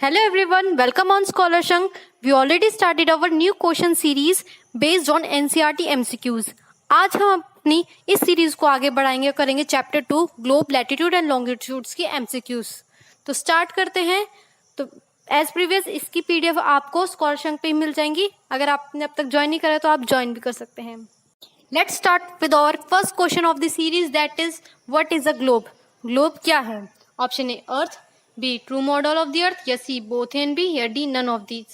Hello everyone, welcome on Scholarshunk. We already started our new question series based on NCERT MCQs. आज हम अपनी इस series को आगे बढ़ाएंगे और करेंगे chapter 2 globe latitude and longitudes की MCQs. तो स्टार्ट करते हैं. तो एज प्रीवियस इसकी PDF आपको स्कॉलरशंक पे मिल जाएंगी. अगर आपने अब तक ज्वाइन नहीं करा तो आप ज्वाइन भी कर सकते हैं. Let's start with our first question of the series, that is what is a globe. Globe क्या है? Option A earth, B true model of the earth, या सी बोथ एंड बी, या डी नन ऑफ दीज.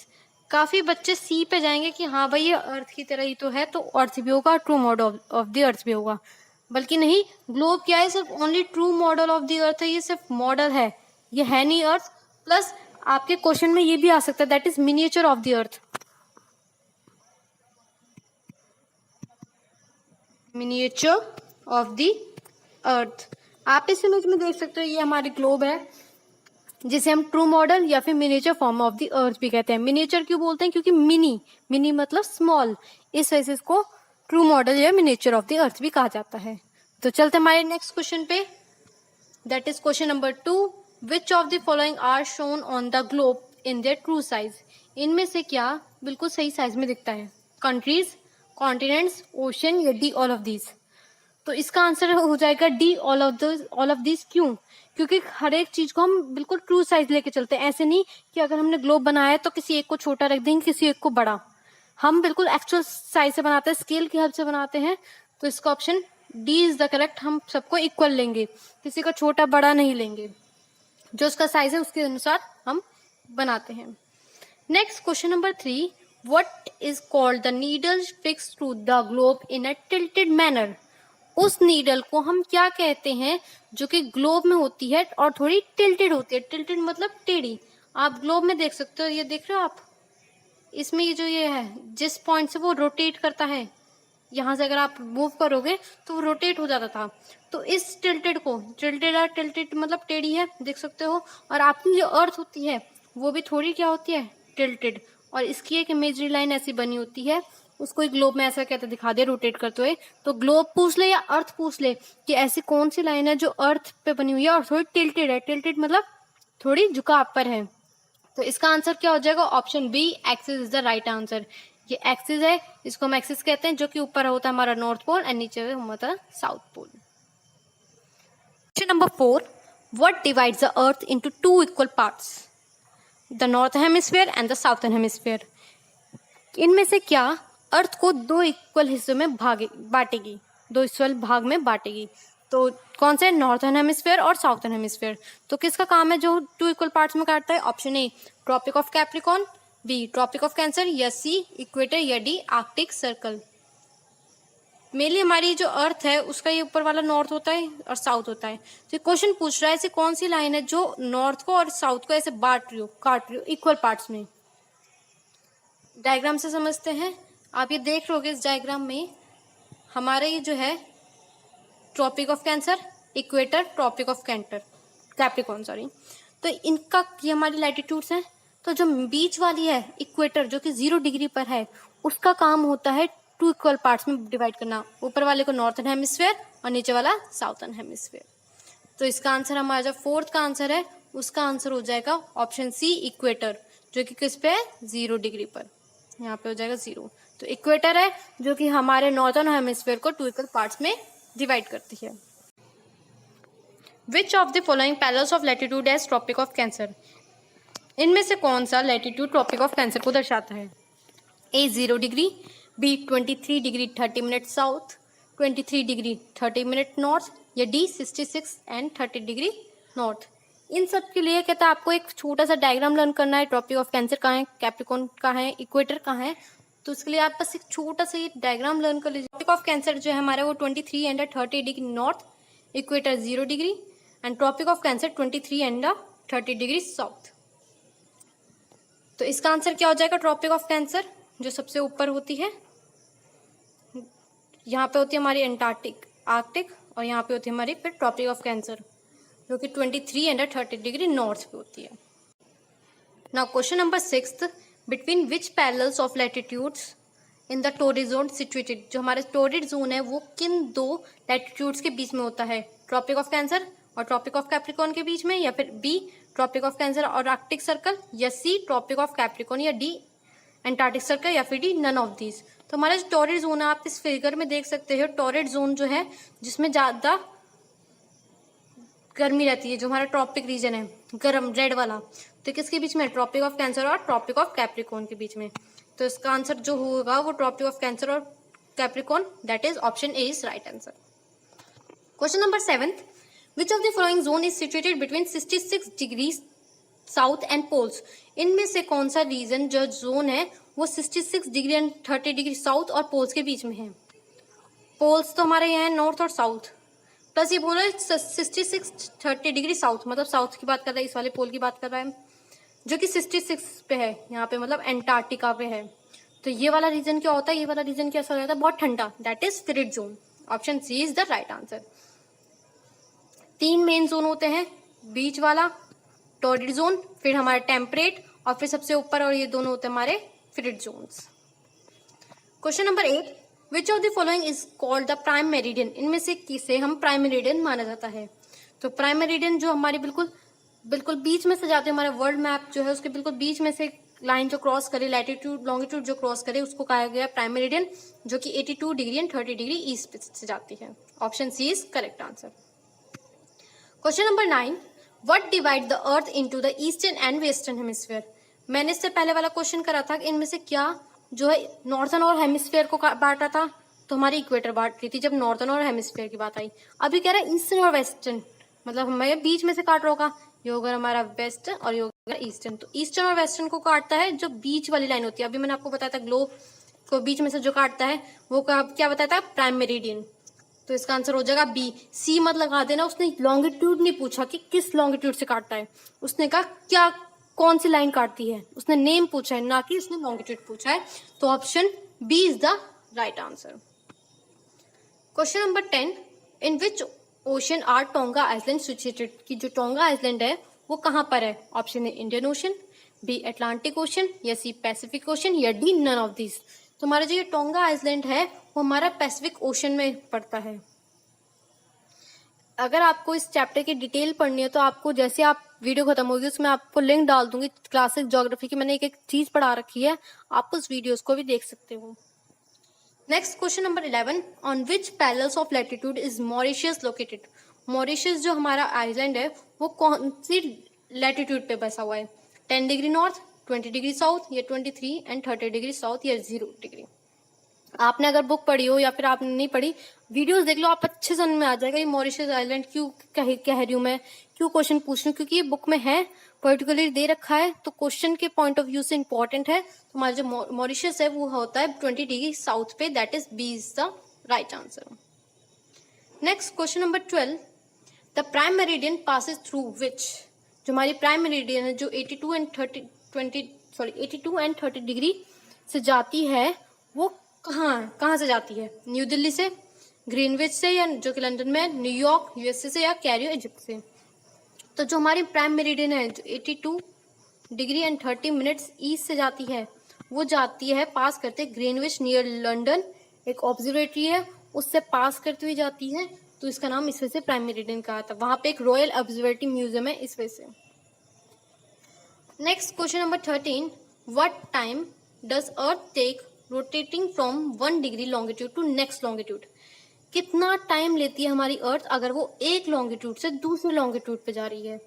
काफी बच्चे सी पे जाएंगे कि हाँ भाई ये अर्थ की तरह ही तो है, तो अर्थ भी होगा, true model of the earth भी होगा. बल्कि नहीं, ग्लोब क्या है? सिर्फ only true model of the अर्थ है. ये सिर्फ मॉडल है, ये है नहीं अर्थ. प्लस आपके क्वेश्चन में ये भी आ सकता है, that is miniature of the earth. Miniature of the अर्थ. आप इस इमेज में देख सकते हो, ये हमारी ग्लोब है जिसे हम ट्रू मॉडल या फिर miniature form of the earth भी कहते हैं. मिनिएचर क्यों बोलते हैं? क्योंकि मिनी मतलब स्मॉल, इस वजह से इसको ट्रू मॉडल या मिनिएचर ऑफ द अर्थ भी कहा जाता है. तो चलते हमारे नेक्स्ट क्वेश्चन पे, that is question number 2. Which of the following are shown on the globe in their true size. इनमें से क्या बिल्कुल सही साइज में दिखता है? कंट्रीज, कॉन्टिनेंट्स, ओशन, या डी ऑल ऑफ दीज. तो इसका आंसर हो जाएगा डी ऑल ऑफ दीज. क्यों? क्योंकि हर एक चीज को हम बिल्कुल ट्रू साइज लेके चलते हैं. ऐसे नहीं कि अगर हमने ग्लोब बनाया है तो किसी एक को छोटा रख देंगे, किसी एक को बड़ा. हम बिल्कुल एक्चुअल साइज से बनाते हैं, स्केल की हेल्प से बनाते हैं. तो इसका option D is the correct. हम सबको इक्वल लेंगे, किसी का छोटा बड़ा नहीं लेंगे. जो उसका साइज है उसके अनुसार हम बनाते हैं. Next question number 3. What is called the needle fix to the globe in a tilted manner. उस नीडल को हम क्या कहते हैं जो कि ग्लोब में होती है और थोड़ी टिल्टेड होती है? टिल्टेड मतलब टेढ़ी. आप ग्लोब में देख सकते हो, ये देख रहे हो आप, इसमें ये जो ये है, जिस पॉइंट से वो रोटेट करता है, यहाँ से अगर आप मूव करोगे तो वो रोटेट हो जाता था. तो इस टिल्टेड को, टिल्टेड मतलब टेढ़ी है, देख सकते हो. और आपकी जो अर्थ होती है वो भी थोड़ी क्या होती है? टिल्टेड. और इसकी एक इमेजरी लाइन ऐसी बनी होती है, उसको एक ग्लोब में ऐसा कहते दिखा दे रोटेट करते हुए. तो ग्लोब पूछ ले या अर्थ पूछ ले कि ऐसी कौन सी लाइन है जो अर्थ पे बनी हुई है और थोड़ी टिल्टेड है. टिल्टेड मतलब थोड़ी झुकाव पर है. तो इसका आंसर क्या हो जाएगा? Option B, axis is the right answer. ये एक्सिस है, इसको हम एक्सिस कहते हैं, जो कि ऊपर होता है हमारा नॉर्थ पोल और नीचे होता है south pole. Question number 4. What divides the earth into two equal parts, the north hemisphere and the southern hemisphere. इनमें से क्या अर्थ को दो इक्वल हिस्सों में बांटेगी, दो इक्वल भाग में बांटेगी? तो कौन से? नॉर्थर्न हेमिस्फीयर और साउथर्न हेमिस्फीयर. तो किसका काम है जो टू इक्वल पार्ट्स में काटता है? Option A tropic of Capricorn, B tropic of Cancer, या सी इक्वेटर, या डी आर्कटिक सर्कल. मेनली हमारी जो अर्थ है उसका ये ऊपर वाला नॉर्थ होता है और साउथ होता है. तो क्वेश्चन पूछ रहा है ऐसी कौन सी लाइन है जो नॉर्थ को और साउथ को ऐसे बांट रही हो, काट रही हो इक्वल पार्ट्स में. डायग्राम से समझते हैं. आप ये देख रहोगे इस डायग्राम में, हमारे ये जो है tropic of Cancer, equator, tropic of Capricorn sorry. तो इनका ये हमारी लैटिट्यूड्स हैं. तो जो बीच वाली है इक्वेटर, जो कि 0 डिग्री पर है, उसका काम होता है टू इक्वल पार्ट्स में डिवाइड करना. ऊपर वाले को नॉर्थर्न हेमिस्फीयर और नीचे वाला साउथर्न हेमिस्फीयर. तो इसका आंसर हमारा जो फोर्थ का आंसर है उसका आंसर हो जाएगा ऑप्शन सी, इक्वेटर, जो कि किस पे है? 0 डिग्री पर. यहाँ पे हो जाएगा 0. तो इक्वेटर है जो कि हमारे नॉर्थर्न हेमिस्फीयर को टू इक्वल पार्ट्स में डिवाइड करती है. Which of the following parallels of latitude as tropic of Cancer. इनमें से कौन सा लैटिट्यूड ट्रॉपिक ऑफ कैंसर को दर्शाता है? A 0 degree, B 23 degree 30 minute south, 23 degree 30 minute north, या डी 66 एंड 30 डिग्री नॉर्थ. इन सब के लिए कहता है आपको एक छोटा सा डायग्राम लर्न करना है. ट्रॉपिक ऑफ कैंसर कहाँ है, कैप्रिकॉर्न कहाँ है, इक्वेटर कहाँ है. तो उसके लिए आप बस एक छोटा सा ये डायग्राम लर्न कर लीजिए. ट्रॉपिक ऑफ कैंसर जो है हमारा वो 23 and 30 degree north, equator 0 degree, and tropic of Cancer 23 and 30 degree south. तो इसका आंसर क्या हो जाएगा? ट्रॉपिक ऑफ कैंसर जो सबसे ऊपर होती है, यहाँ पे होती है हमारी एंटार्क्टिक, आर्कटिक, और यहाँ पे होती है हमारी फिर ट्रॉपिक ऑफ कैंसर जो कि 23 एंड 30 डिग्री नॉर्थ पे होती है. Now question number 6. Between which parallels of latitudes in the torrid zone situated. जो हमारे टोरिड जोन है वो किन दो लैटिट्यूड्स के बीच में होता है? ट्रॉपिक ऑफ कैंसर और ट्रॉपिक ऑफ कैप्रिकॉर्न के बीच में, या फिर बी ट्रॉपिक ऑफ कैंसर और आर्कटिक सर्कल, या सी ट्रॉपिक ऑफ कैप्रिकॉर्न, या डी एंटार्क्टिक सर्कल, या फिर डी नन ऑफ दीज। तो हमारा जो टॉरिड जोन है आप इस फिगर में देख सकते हो, टॉरिड जोन जो है जिसमें ज्यादा गर्मी रहती है, जो हमारा ट्रॉपिक रीजन है गर्म रेड वाला, तो किसके बीच में? ट्रॉपिक ऑफ कैंसर और ट्रॉपिक ऑफ कैप्रिकॉर्न के बीच में। तो इसका आंसर जो होगा वो ट्रॉपिक ऑफ कैंसर और Capricorn, that is option A is right answer. Question number 7, which of the following zone is situated between 66 degree south and poles? इनमें से कौन सा रीजन जो जोन है वो 66 डिग्री एंड 30 डिग्री साउथ और poles के बीच में है? पोल्स तो हमारे यहाँ है नॉर्थ और साउथ, प्लस ये बोल रहा है 66-30 डिग्री साउथ, मतलब साउथ की बात कर रहा है, इस वाले पोल की बात कर रहा है जो कि 66 पे है, यहाँ पे मतलब एंटार्क्टिका पे है। तो ये वाला रीजन क्या होता है? ये वाला रीजन कैसा हो जाता है? बहुत ठंडा, that is frigid zone. Option C is the right answer. 3 main zone होते हैं, बीच वाला टॉरिड जोन, फिर हमारा टेम्परेट, और फिर सबसे ऊपर, और ये दोनों होते हैं हमारे frigid zones. Question number 8, which of the following is called the prime meridian? इनमें से किसे हम प्राइम मेरिडियन माना जाता है? तो प्राइम मेरिडियन जो हमारी बिल्कुल बीच में से जाते हैं, हमारा वर्ल्ड मैप जो है उसके बिल्कुल बीच में से लाइन जो क्रॉस करे, लैटिट्यूड लॉन्गिट्यूड जो क्रॉस करे, उसको कहा गया प्राइम मेरिडियन, जो कि 82 डिग्री एंड 30 डिग्री ईस्ट से जाती है। Option C is correct answer. Question number 9, what divide the earth into the eastern and western hemisphere? मैंने इससे पहले वाला क्वेश्चन करा था कि इनमें से क्या जो है नॉर्थन और हेमिस्फीयर को बांटा था, तो हमारी इक्वेटर बांट रही थी जब नॉर्थन और हेमिस्फीयर की बात आई। अभी कह रहा है ईस्टर्न और वेस्टर्न, मतलब हमें बीच में से काट रहा होगा, ये होगा हमारा वेस्ट और ये होगा ईस्टर्न। तो ईस्टर्न और वेस्टर्न को काटता है जो बीच वाली लाइन होती है, अभी मैंने आपको बताया था ग्लोब को बीच में से जो काटता है वो क्या बताया था? Prime meridian. तो इसका आंसर हो जाएगा बी। सी मत लगा देना, उसने लॉन्गिट्यूड नहीं पूछा कि किस लॉन्गिट्यूड से काटता है, उसने कहा क्या कौन सी लाइन काटती है, उसने नेम पूछा है, ना कि उसने लॉन्गिट्यूड पूछा है। तो option B is the right answer. Question number 10, in which ocean are Tonga island situated? कि जो टोंगा आइलैंड है वो कहाँ पर है? ऑप्शन है Indian ocean, B Atlantic ocean, या सी पैसिफिक ओशन, या डी नन ऑफ दिस। तो हमारा जो ये टोंगा आइलैंड है वो हमारा पैसिफिक ओशन में पड़ता है। अगर आपको इस चैप्टर की डिटेल पढ़नी है तो आपको जैसे आप वीडियो खत्म होगी उसमें आपको लिंक डाल दूंगी क्लासिक ज्योग्राफी की, मैंने एक चीज पढ़ा रखी है, आप उस वीडियोस को भी देख सकते हो। Next question number 11, on which parallels of latitude is Mauritius located? Mauritius जो हमारा आइलैंड है वो कौन सी लैटिट्यूड पे बसा हुआ है? 10 डिग्री नॉर्थ, 20 डिग्री साउथ, या 23 एंड 30 डिग्री साउथ, या 0 डिग्री। आपने अगर बुक पढ़ी हो या फिर आपने नहीं पढ़ी, वीडियोस देख लो, आप अच्छे समझ में आ जाएगा ये मॉरिशस आइलैंड क्यों कह रही हूँ मैं, क्यों क्वेश्चन पूछ रही हूँ, क्योंकि ये बुक में है, पर्टिकुलरली दे रखा है, तो क्वेश्चन के पॉइंट ऑफ व्यू से इंपॉर्टेंट है। तो हमारा जो मॉरिशस है वो होता है 20 डिग्री साउथ पे, that is B is the right answer. Next question number 12, the prime meridian passes through which? जो हमारी प्राइम मेरिडियन है जो 82 एंड 30 डिग्री से जाती है वो कहाँ से जाती है? न्यू दिल्ली से, ग्रीनविच से, या जो कि लंदन में, न्यूयॉर्क यूएसए से, या कैरियो इजिप्ट से। तो जो हमारी प्राइम मेरिडियन है जो 82 डिग्री एंड 30 मिनट्स ईस्ट से जाती है वो जाती है पास करते ग्रीनविच नियर लंदन, एक ऑब्जर्वेटरी है उससे पास करती हुई जाती है, तो इसका नाम इस वजह से प्राइम मेरिडियन कहा था। वहां पे एक रॉयल ऑब्जर्वेटरी म्यूजियम है इस वजह से। Next question number 13, what time does earth take rotating from 1 degree longitude to next longitude? कितना टाइम लेती है हमारी अर्थ अगर वो एक लॉन्गिट्यूड से दूसरे लॉन्गिट्यूड पे जा रही है?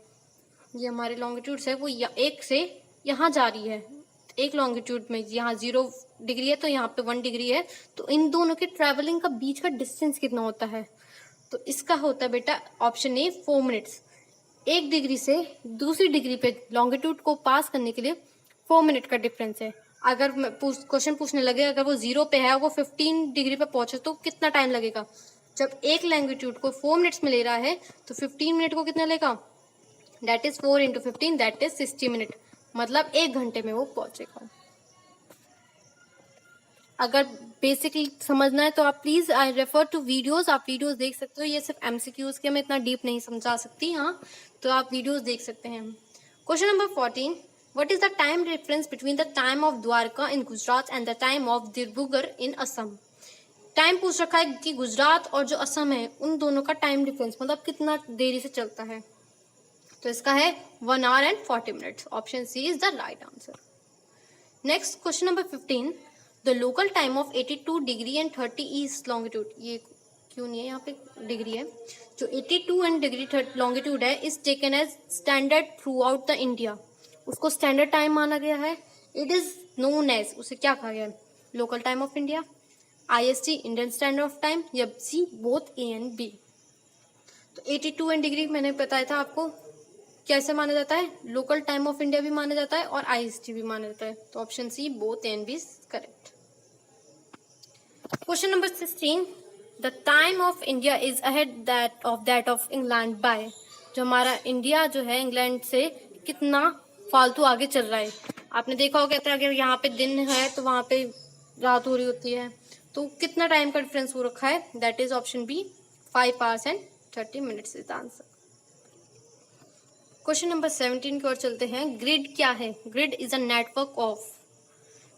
ये हमारे लॉन्गिट्यूड है वो एक से यहाँ जा रही है, एक लॉन्गिट्यूड में यहाँ 0 डिग्री है तो यहाँ पे 1 डिग्री है, तो इन दोनों के ट्रेवलिंग का बीच का डिस्टेंस कितना होता है? तो इसका होता है बेटा ऑप्शन ए 4 मिनट्स। 1 डिग्री से दूसरी डिग्री पे लॉन्गिट्यूड को पास करने के लिए 4 मिनट का डिफरेंस है। अगर क्वेश्चन पूछने लगे अगर वो 0 पे है वो 15 डिग्री पे पहुंचे तो कितना टाइम लगेगा? जब एक लॉन्गिट्यूड को 4 मिनट्स में ले रहा है तो 15 मिनट को कितना लेगा? That is 4 into 15, that is 60 minute, मतलब 1 घंटे में वो पहुंचेगा। अगर बेसिकली समझना है तो आप please I refer to videos, आप वीडियोस देख सकते हो, ये सिर्फ एमसीक्यूज के मैं इतना डीप नहीं समझा सकती, हाँ तो आप वीडियोस देख सकते हैं। Question number 14, what is the time difference between the time of Dwarka in Gujarat and the time of Dibrugarh in Assam? Time पूछ रखा है कि गुजरात और जो असम है उन दोनों का टाइम डिफरेंस मतलब कितना देरी से चलता है। तो इसका है 1 hour and 40 minutes. Option C is the right answer. Next question number 15. The local time of 82 degree and 30 east longitude, ये क्यों नहीं है, यहाँ पे डिग्री है, जो 82 एंड डिग्री लॉन्गिट्यूड है is taken as standard throughout the India. उसको स्टैंडर्ड टाइम माना गया है. इट इज नोन एज, उसे क्या कहा गया है, local time of India, IST Indian standard of time, या C both A and B. तो 82 एंड डिग्री मैंने बताया था आपको कैसे माना जाता है, लोकल टाइम ऑफ इंडिया भी माना जाता है और IST भी माना जाता है. तो option C both A and B correct. Question number 16. The time of India is ahead that of England by. जो हमारा इंडिया जो है इंग्लैंड से कितना फालतू आगे चल रहा है. आपने देखा होगा कि अगर यहाँ पे दिन है तो वहां पे रात हो रही होती है, तो कितना टाइम का डिफरेंस हो रखा है, that is option B 5 hours and 30 minutes is the answer. Question number 17 की ओर चलते हैं. ग्रिड क्या है? Grid is a network of.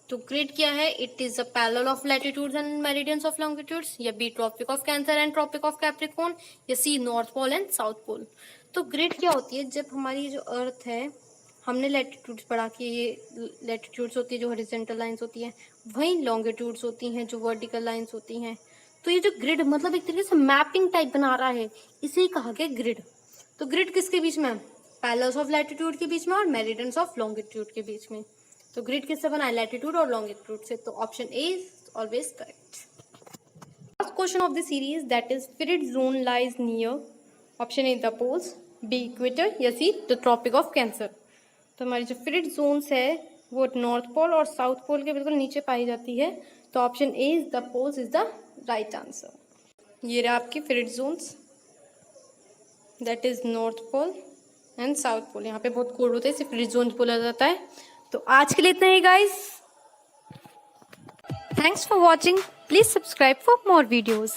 तो ग्रिड क्या है? It is a parallel of latitudes and meridians of longitudes, या B tropic of Cancer and tropic of Capricorn, या C North Pole and South Pole. तो grid क्या होती है? जब हमारी जो अर्थ है, हमने लैटिट्यूड्स पढ़ा कि ये लैटिट्यूड्स होती है जो हॉरिजॉन्टल लाइंस होती हैं, वहीं लॉन्गिट्यूड्स होती हैं जो वर्टिकल लाइंस होती हैं. तो ये जो ग्रिड मतलब एक तरीके से मैपिंग टाइप बना रहा है, इसे ही कहा गया ग्रिड. तो ग्रिड किसके बीच में है? पैरेलल्स ऑफ लैटिट्यूड के बीच में और मेरिडियंस ऑफ लॉन्गिट्यूड के बीच में. तो ग्रिड किससे बना है? लैटिट्यूड और लॉन्गिट्यूड से. तो option A is always correct. First question of the series, that is frigid zone lies near. Option A the poles, B equator, या C the Tropic of Cancer. तो हमारी जो फ्रिड जोन्स है वो नॉर्थ पोल और south pole के बिल्कुल नीचे पाई जाती है. तो option A is the poles is the right answer. ये रहा आपकी frigid zones, that is North Pole and South Pole. यहाँ पे बहुत कोल्ड होते हैं, इसे फ्रिड जोन बोला जाता है. तो आज के लिए इतना ही guys. Thanks for watching. Please subscribe for more videos.